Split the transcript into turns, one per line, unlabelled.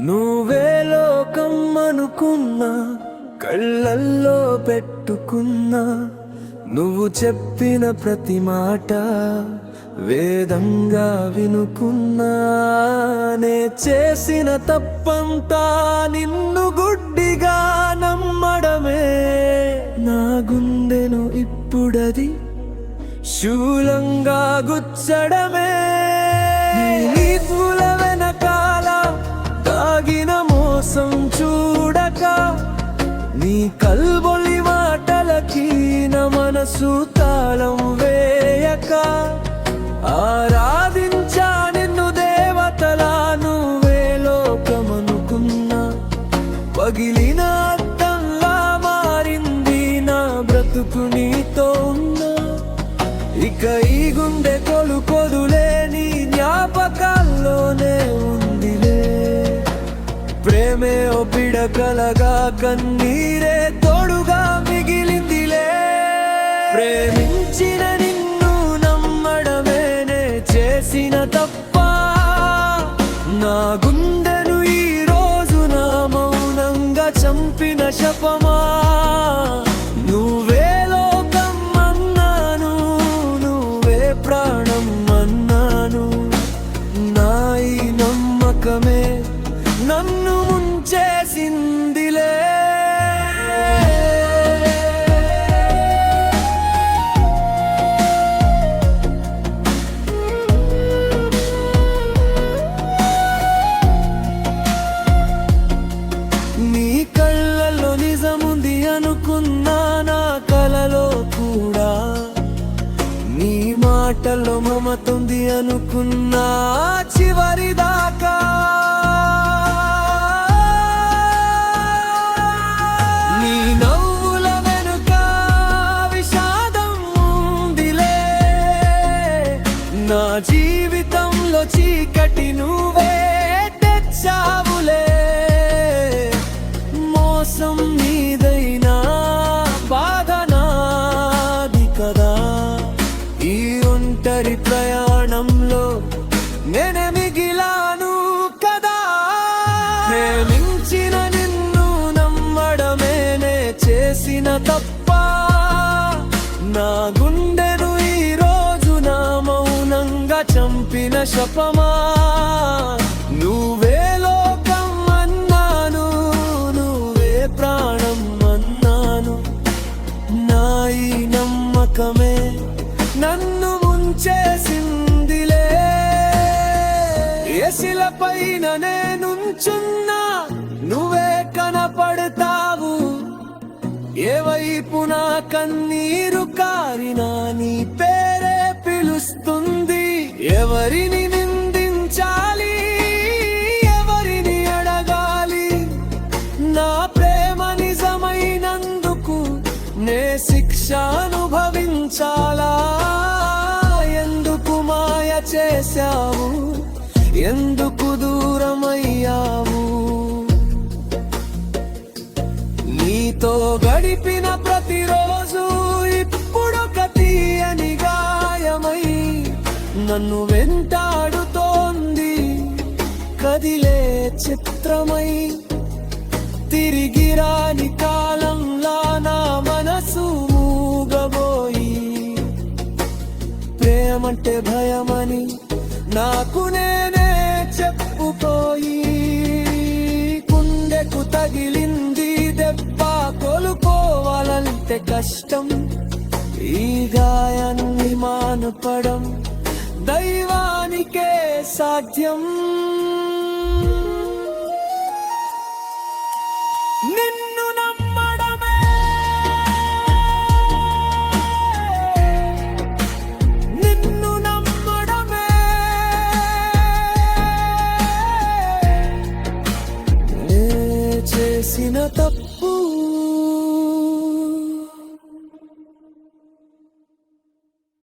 నువ్వే లోకం అనుకున్నా, కళ్ళల్లో పెట్టుకున్నా, నువ్వు చెప్పిన ప్రతి మాట వేదంగా వినుకున్నా. నే చేసిన తప్పంతా నిన్ను గుడ్డిగా నమ్మడమే. నా గుండెను ఇప్పుడది శూలంగా గుచ్చడమే. నీతుల వెనకాల దాగిన మోసం చూడక, నీ కల్బొలి మాటలకి నా మనసు తాళం వేయక, ఆరాధించా నిన్ను దేవతలా, నువ్వే లోకమనుకున్నా. పగిలిన అద్దంలా మారింది నా బ్రతుకు నీతో ఉన్నా. ఇక ఈ గుండె కొలుకొదులే, నీ జ్ఞాపకాల్లోనే ఉందిలే. ప్రేమే ఓ పిడకలగా, కన్నీరే తోడుగా మిగిలిందిలే. ప్రేమించిన నిన్ను నమ్మడమే నే చేసిన తప్ప. నా గుండెను ఈ రోజున మౌనంగా చంపిన శపమా. నువ్వే లోకం అన్నాను, నువ్వే ప్రాణం అన్నాను. నా ఈ నమ్మకమే నన్ను ముంచేసిందిలే. నీ కళ్ళల్లో నిజముంది అనుకున్నా, నా కలలో కూడా. నీ మాటల్లో మమతుంది అనుకున్నా చివరిదాకా. నీ నవ్వుల వెనుక విషాదం ఉందిలే. నా జీవితంలో చీకటి నువ్వే తెచ్చావులే. మోసం నీదైనా బాధ నాది కదా. ఈ ఒంటరి ప్రయాణంలో నేనే మిగిలాను కదా. ప్రేమించిన నిన్ను నమ్మడమే నే చేసిన తప్ప. నా గుండెను ఈ రోజు నా మౌనంగా చంపిన శపమా. నువ్వే లోకం అన్నాను, నువ్వే ప్రాణం అన్నాను. నా ఈ నమ్మకమే నన్ను ముంచేసిందిలే. ఎసిల పైన నేనుంచున్నా, నువ్వే కనపడతావు. ఏ వైపు నా కన్నీరు కారినా నీ పేరే పిలుస్తుంది. ఎవరిని నిందించాలి, ఎవరిని అడగాలి? నా ప్రేమ నిజమైనందుకు నే శిక్ష అనుభవించాలా? ఎందుకు మాయ చేశావు, ఎందుకు దూరమయ్యావు? నీతో గడిపిన ప్రతిరోజు ఇప్పుడొక తీయని గాయమై నన్ను వెంటాడుతోంది. కదిలే చిత్రమై తిరిగి రాని కాలంలా నా మనసు మూగబోయి. ప్రేమంటే భయమని నాకు నేనే చెప్పుకోయి. గుండెకు తగిలింది దెబ్బ, కోలుకోవాలంటే కష్టం. ఈ గాయాన్ని మానుపడం దైవానికే సాధ్యం.